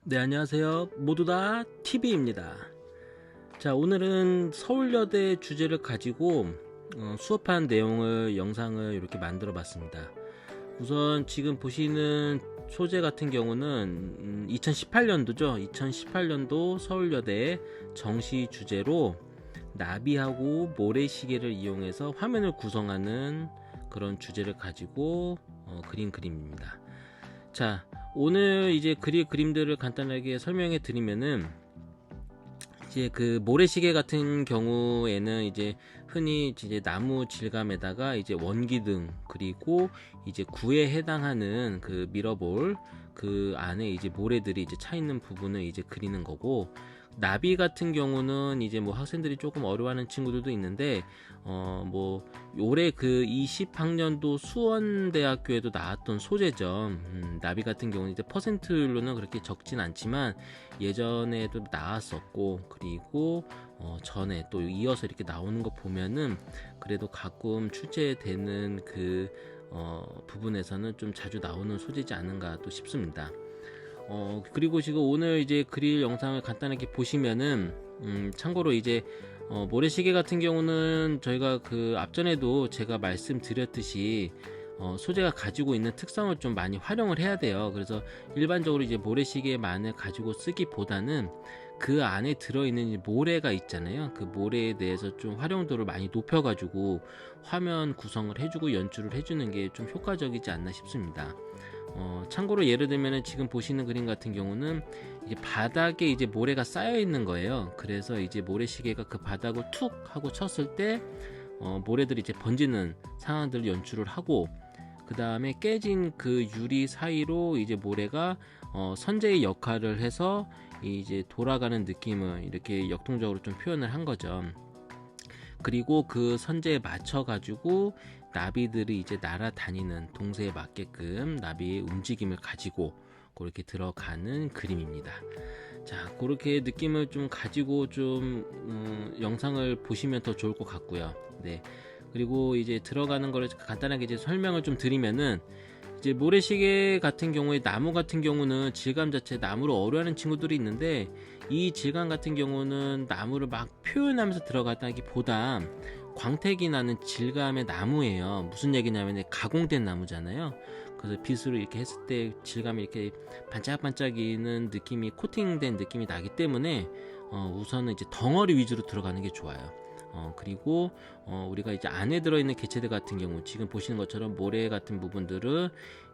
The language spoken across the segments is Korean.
네, 안녕하세요. 모두 다 TV입니다. 자, 오늘은 서울여대 주제를 가지고 수업한 내용을 영상을 이렇게 만들어 봤습니다. 우선 지금 보시는 소재 같은 경우는 2018년도죠. 2018년도 서울여대 정시 주제로 나비하고 모래시계를 이용해서 화면을 구성하는 그런 주제를 가지고 그린 그림입니다. 자, 오늘 이제 그릴 그림들을 간단하게 설명해 드리면은, 이제 그 모래시계 같은 경우에는 이제 흔히 이제 나무 질감에다가 이제 원기둥, 그리고 이제 구에 해당하는 그 미러볼, 그 안에 이제 모래들이 이제 차 있는 부분을 이제 그리는 거고, 나비 같은 경우는 이제 뭐 학생들이 조금 어려워하는 친구들도 있는데, 뭐 올해 그 20학년도 수원대학교에도 나왔던 소재죠. 나비 같은 경우는 이제 퍼센트율로는 그렇게 적진 않지만 예전에도 나왔었고, 그리고 전에 또 이어서 이렇게 나오는 거 보면은 그래도 가끔 출제되는 그 부분에서는 좀 자주 나오는 소재지 않은가 또 싶습니다. 그리고 지금 오늘 이제 그릴 영상을 간단하게 보시면은, 참고로 이제 모래시계 같은 경우는 저희가 그 앞전에도 제가 말씀드렸듯이 소재가 가지고 있는 특성을 좀 많이 활용을 해야 돼요. 그래서 일반적으로 이제 모래시계만을 가지고 쓰기보다는 그 안에 들어있는 모래가 있잖아요. 그 모래에 대해서 좀 활용도를 많이 높여가지고 화면 구성을 해주고 연출을 해주는 게 좀 효과적이지 않나 싶습니다. 참고로 예를 들면 지금 보시는 그림 같은 경우는 이제 바닥에 이제 모래가 쌓여 있는 거예요. 그래서 이제 모래시계가 그 바닥을 툭 하고 쳤을 때 모래들이 이제 번지는 상황들을 연출을 하고, 그 다음에 깨진 그 유리 사이로 이제 모래가 선재의 역할을 해서 이제 돌아가는 느낌을 이렇게 역동적으로 좀 표현을 한 거죠. 그리고 그 선재에 맞춰 가지고 나비들이 이제 날아다니는 동세에 맞게끔 나비의 움직임을 가지고 그렇게 들어가는 그림입니다. 자, 그렇게 느낌을 좀 가지고 좀 영상을 보시면 더 좋을 것 같고요. 네. 그리고 이제 들어가는 거를 간단하게 이제 설명을 좀 드리면은, 이제 모래시계 같은 경우에 나무 같은 경우는 질감 자체 나무를 어려워하는 친구들이 있는데, 이 질감 같은 경우는 나무를 막 표현하면서 들어갔다기보다 광택이 나는 질감의 나무예요. 무슨 얘기냐면 가공된 나무잖아요. 그래서 빛으로 이렇게 했을 때 질감이 이렇게 반짝반짝이는 느낌이, 코팅된 느낌이 나기 때문에 우선은 이제 덩어리 위주로 들어가는 게 좋아요. 그리고 우리가 이제 안에 들어있는 개체들 같은 경우 지금 보시는 것처럼 모래 같은 부분들을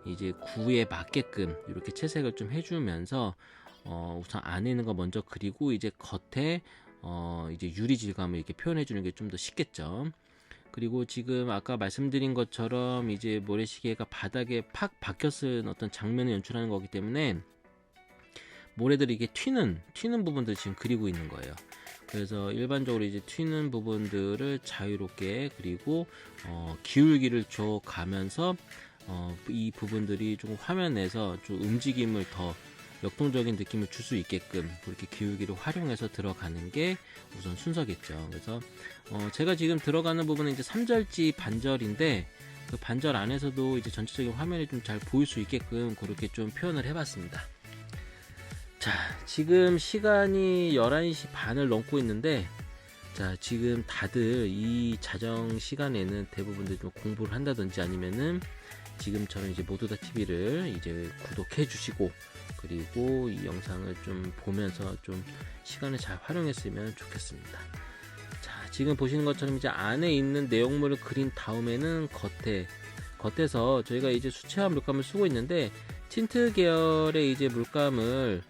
이제 구에 맞게끔 이렇게 채색을 좀 해주면서 우선 안에 있는 거 먼저 그리고 이제 겉에 이제 유리 질감을 이렇게 표현해 주는 게 좀 더 쉽겠죠. 그리고 지금 아까 말씀드린 것처럼 이제 모래시계가 바닥에 팍 박혔은 어떤 장면을 연출하는 거기 때문에 모래들이 이게 튀는 부분들 지금 그리고 있는 거예요. 그래서 일반적으로 이제 튀는 부분들을 자유롭게, 그리고 기울기를 줘 가면서 이 부분들이 조금 화면에서 좀 움직임을 더 역동적인 느낌을 줄 수 있게끔 그렇게 기울기를 활용해서 들어가는 게 우선 순서겠죠. 그래서 제가 지금 들어가는 부분은 이제 3절지 반절인데, 그 반절 안에서도 이제 전체적인 화면이 좀 잘 보일 수 있게끔 그렇게 좀 표현을 해봤습니다. 자, 지금 시간이 11시 반을 넘고 있는데, 자, 지금 다들 이 자정 시간에는 대부분들 좀 공부를 한다든지 아니면은 지금처럼 이제 모두 다 TV를 이제 구독해 주시고, 그리고 이 영상을 좀 보면서 좀 시간을 잘 활용했으면 좋겠습니다. 자, 지금 보시는 것처럼 이제 안에 있는 내용물을 그린 다음에는 겉에서 저희가 이제 수채화 물감을 쓰고 있는데, 틴트 계열의 이제 물감을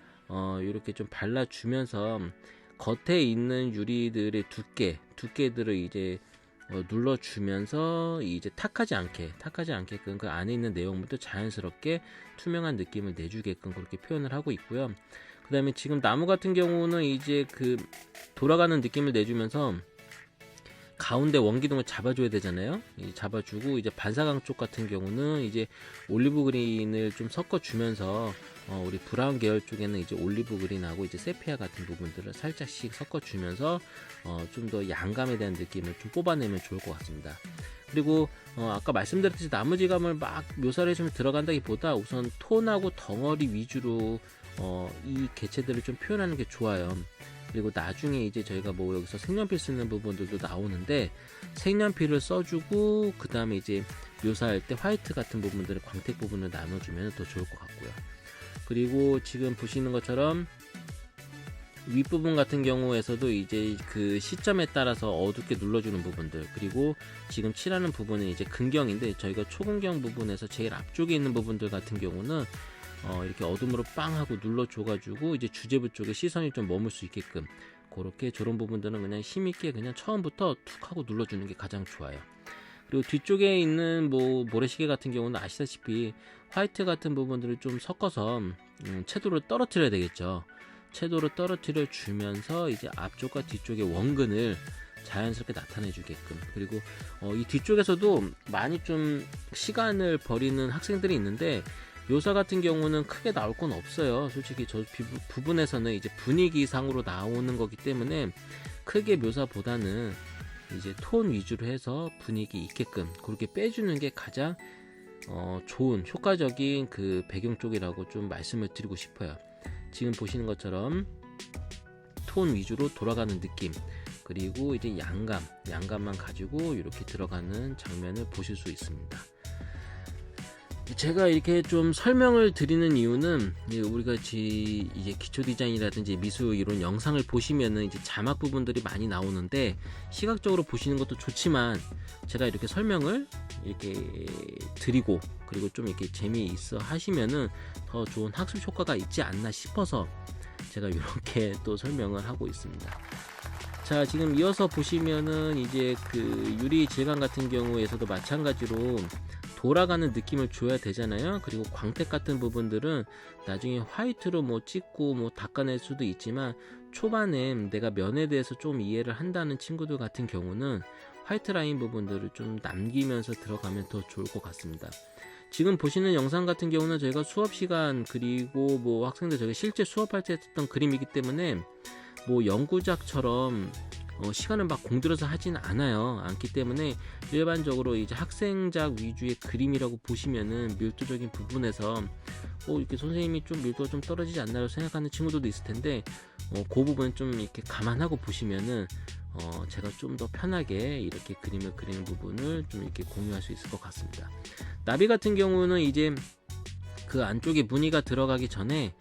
이렇게 좀 발라주면서 겉에 있는 유리들의 두께들을 이제 눌러주면서 이제 탁하지 않게끔 그 안에 있는 내용물도 자연스럽게 투명한 느낌을 내주게끔 그렇게 표현을 하고 있고요. 그 다음에 지금 나무 같은 경우는 이제 그 돌아가는 느낌을 내주면서 가운데 원기둥을 잡아줘야 되잖아요. 잡아주고, 이제 반사광 쪽 같은 경우는 이제 올리브 그린을 좀 섞어주면서 우리 브라운 계열 쪽에는 이제 올리브 그린하고 이제 세피아 같은 부분들을 살짝씩 섞어주면서 좀 더 양감에 대한 느낌을 좀 뽑아내면 좋을 것 같습니다. 그리고 아까 말씀드렸듯이 나무 질감을 막 묘사를 해주면 들어간다기보다 우선 톤하고 덩어리 위주로 이 개체들을 좀 표현하는 게 좋아요. 그리고 나중에 이제 저희가 뭐 여기서 색연필 쓰는 부분들도 나오는데 색연필을 써주고 그 다음에 이제 묘사할 때 화이트 같은 부분들을 광택 부분을 나눠주면 더 좋을 것 같고요. 그리고 지금 보시는 것처럼 윗부분 같은 경우에서도 이제 그 시점에 따라서 어둡게 눌러주는 부분들, 그리고 지금 칠하는 부분은 이제 근경인데 저희가 초근경 부분에서 제일 앞쪽에 있는 부분들 같은 경우는 이렇게 어둠으로 빵 하고 눌러줘가지고 이제 주제부 쪽에 시선이 좀 머물 수 있게끔 그렇게 저런 부분들은 그냥 힘있게 그냥 처음부터 툭 하고 눌러주는 게 가장 좋아요. 그리고 뒤쪽에 있는 뭐 모래시계 같은 경우는 아시다시피 화이트 같은 부분들을 좀 섞어서 채도를 떨어뜨려야 되겠죠. 채도를 떨어뜨려 주면서 이제 앞쪽과 뒤쪽의 원근을 자연스럽게 나타내 주게끔. 그리고 이 뒤쪽에서도 많이 좀 시간을 버리는 학생들이 있는데 묘사 같은 경우는 크게 나올 건 없어요. 솔직히 저 부분에서는 이제 분위기상으로 나오는 거기 때문에 크게 묘사보다는 이제 톤 위주로 해서 분위기 있게끔 그렇게 빼주는 게 가장 좋은 효과적인 그 배경 쪽이라고 좀 말씀을 드리고 싶어요. 지금 보시는 것처럼 톤 위주로 돌아가는 느낌, 그리고 이제 양감만 가지고 이렇게 들어가는 장면을 보실 수 있습니다. 제가 이렇게 좀 설명을 드리는 이유는 우리가 이제 기초 디자인이라든지 미술 이론 영상을 보시면은 이제 자막 부분들이 많이 나오는데 시각적으로 보시는 것도 좋지만 제가 이렇게 설명을 이렇게 드리고 그리고 좀 이렇게 재미있어 하시면은 더 좋은 학습 효과가 있지 않나 싶어서 제가 이렇게 또 설명을 하고 있습니다. 자, 지금 이어서 보시면은 이제 그 유리 질감 같은 경우에서도 마찬가지로 돌아가는 느낌을 줘야 되잖아요. 그리고 광택 같은 부분들은 나중에 화이트로 뭐 찍고 뭐 닦아낼 수도 있지만 초반에 내가 면에 대해서 좀 이해를 한다는 친구들 같은 경우는 화이트 라인 부분들을 좀 남기면서 들어가면 더 좋을 것 같습니다. 지금 보시는 영상 같은 경우는 저희가 수업 시간 그리고 뭐 학생들 저희가 실제 수업할 때 했던 그림이기 때문에 뭐 연구작처럼 시간을 막 공들여서 하진 않기 때문에 일반적으로 이제 학생작 위주의 그림이라고 보시면은 밀도적인 부분에서 이렇게 선생님이 좀 밀도가 좀 떨어지지 않나요 생각하는 친구들도 있을 텐데 그 부분 좀 이렇게 감안하고 보시면은 제가 좀 더 편하게 이렇게 그림을 그리는 부분을 좀 이렇게 공유할 수 있을 것 같습니다. 나비 같은 경우는 이제 그 안쪽에 무늬가 들어가기 전에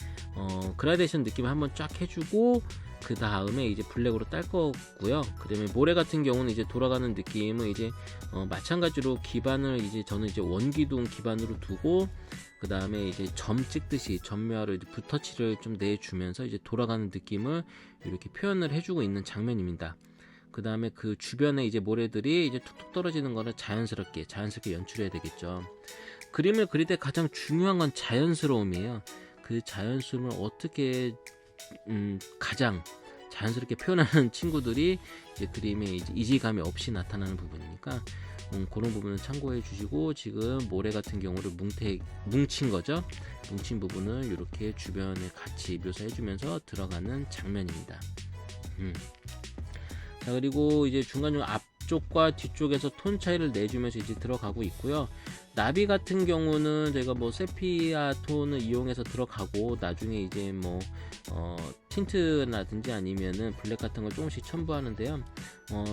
그라데이션 느낌을 한번 쫙 해주고 그 다음에 이제 블랙으로 딸 거고요. 그 다음에 모래 같은 경우는 이제 돌아가는 느낌은 이제 마찬가지로 기반을 이제 저는 이제 원기둥 기반으로 두고 그 다음에 이제 점 찍듯이 점묘화를 붓터치를 좀 내주면서 이제 돌아가는 느낌을 이렇게 표현을 해주고 있는 장면입니다. 그 다음에 그 주변에 이제 모래들이 이제 툭툭 떨어지는 거를 자연스럽게 연출해야 되겠죠. 그림을 그릴 때 가장 중요한 건 자연스러움이에요. 그 자연스러움을 어떻게 가장 자연스럽게 표현하는 친구들이 이제 그림에 이제 이질감이 없이 나타나는 부분이니까 그런 부분을 참고해 주시고 지금 모래 같은 경우를 뭉친 거죠. 뭉친 부분을 이렇게 주변에 같이 묘사해 주면서 들어가는 장면입니다. 자, 그리고 이제 중간중간 앞쪽과 뒤쪽에서 톤 차이를 내주면서 이제 들어가고 있고요. 나비 같은 경우는 제가 뭐 세피아 톤을 이용해서 들어가고 나중에 이제 뭐 틴트라든지 아니면은 블랙 같은 걸 조금씩 첨부하는데요.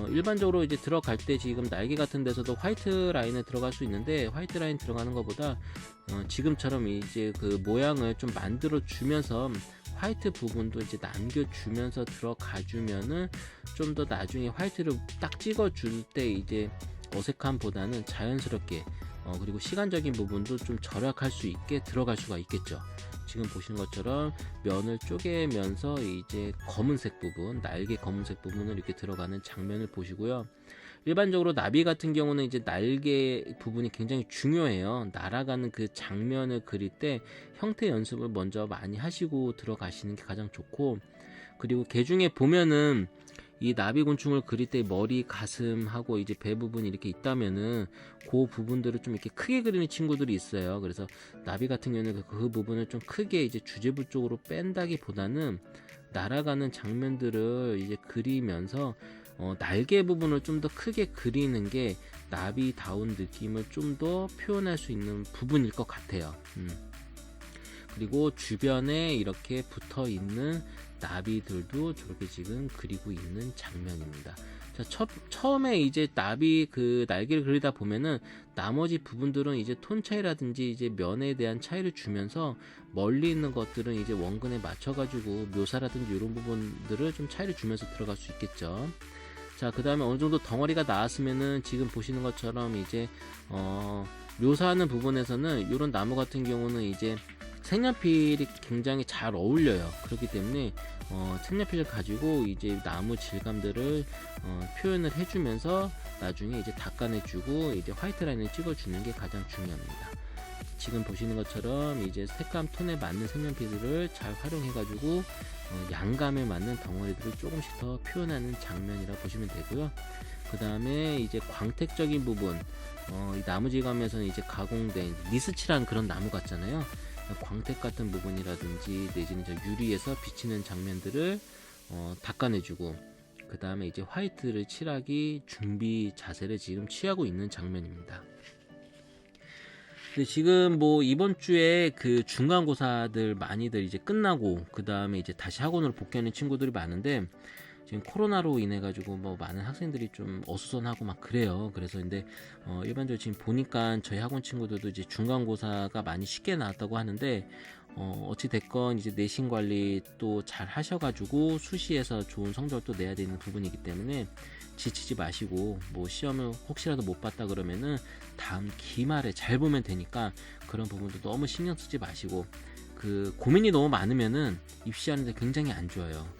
일반적으로 이제 들어갈 때 지금 날개 같은 데서도 화이트 라인에 들어갈 수 있는데 화이트 라인 들어가는 것보다 지금처럼 이제 그 모양을 좀 만들어 주면서 화이트 부분도 이제 남겨주면서 들어가 주면은 좀 더 나중에 화이트를 딱 찍어줄 때 이제 어색함보다는 자연스럽게 그리고 시간적인 부분도 좀 절약할 수 있게 들어갈 수가 있겠죠. 지금 보시는 것처럼 면을 쪼개면서 이제 검은색 부분, 날개 검은색 부분을 이렇게 들어가는 장면을 보시고요. 일반적으로 나비 같은 경우는 이제 날개 부분이 굉장히 중요해요. 날아가는 그 장면을 그릴 때 형태 연습을 먼저 많이 하시고 들어가시는 게 가장 좋고, 그리고 개 중에 보면은 이 나비 곤충을 그릴 때 머리, 가슴하고 이제 배 부분이 이렇게 있다면은 그 부분들을 좀 이렇게 크게 그리는 친구들이 있어요. 그래서 나비 같은 경우는 그 부분을 좀 크게 이제 주제부 쪽으로 뺀다기보다는 날아가는 장면들을 이제 그리면서 날개 부분을 좀 더 크게 그리는 게 나비다운 느낌을 좀 더 표현할 수 있는 부분일 것 같아요. 그리고 주변에 이렇게 붙어 있는 나비들도 저렇게 지금 그리고 있는 장면입니다. 자, 처음에 이제 나비 그 날개를 그리다 보면은 나머지 부분들은 이제 톤 차이라든지 이제 면에 대한 차이를 주면서 멀리 있는 것들은 이제 원근에 맞춰가지고 묘사라든지 이런 부분들을 좀 차이를 주면서 들어갈 수 있겠죠. 자, 그 다음에 어느 정도 덩어리가 나왔으면은 지금 보시는 것처럼 이제 묘사하는 부분에서는 이런 나무 같은 경우는 이제 색연필이 굉장히 잘 어울려요. 그렇기 때문에 색연필을 가지고 이제 나무 질감들을 표현을 해주면서 나중에 이제 닦아내주고 이제 화이트 라인을 찍어주는 게 가장 중요합니다. 지금 보시는 것처럼 이제 색감 톤에 맞는 색연필들을 잘 활용해가지고 양감에 맞는 덩어리들을 조금씩 더 표현하는 장면이라 보시면 되고요. 그 다음에 이제 광택적인 부분, 이 나무 질감에서는 이제 가공된 니스칠한 그런 나무 같잖아요. 광택 같은 부분이라든지 내지는 저 유리에서 비치는 장면들을 닦아내주고, 그 다음에 이제 화이트를 칠하기 준비 자세를 지금 취하고 있는 장면입니다. 근데 지금 뭐 이번 주에 그 중간고사들 많이들 이제 끝나고 그 다음에 이제 다시 학원으로 복귀하는 친구들이 많은데, 지금 코로나로 인해 가지고 뭐 많은 학생들이 좀 어수선하고 막 그래요. 그래서 근데 일반적으로 지금 보니까 저희 학원 친구들도 이제 중간고사가 많이 쉽게 나왔다고 하는데, 어찌 됐건 이제 내신 관리 또 잘 하셔가지고 수시에서 좋은 성적을 또 내야 되는 부분이기 때문에 지치지 마시고, 뭐 시험을 혹시라도 못 봤다 그러면은 다음 기말에 잘 보면 되니까 그런 부분도 너무 신경 쓰지 마시고, 그 고민이 너무 많으면은 입시하는데 굉장히 안 좋아요.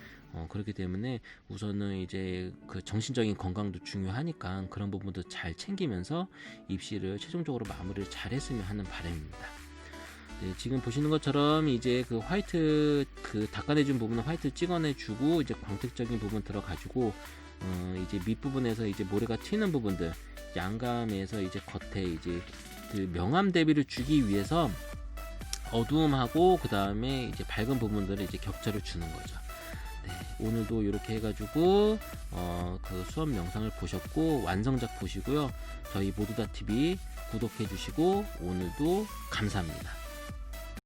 그렇기 때문에 우선은 이제 그 정신적인 건강도 중요하니까 그런 부분도 잘 챙기면서 입시를 최종적으로 마무리를 잘 했으면 하는 바람입니다. 네, 지금 보시는 것처럼 이제 그 화이트 그 닦아내준 부분은 화이트 찍어내주고 이제 광택적인 부분 들어가지고 이제 밑부분에서 이제 모래가 튀는 부분들 양감에서 이제 겉에 이제 그 명암 대비를 주기 위해서 어두움하고 그 다음에 이제 밝은 부분들을 이제 격차를 주는 거죠. 네, 오늘도 이렇게 해가지고 그 수업 영상을 보셨고 완성작 보시고요. 저희 모두다 TV 구독해 주시고 오늘도 감사합니다.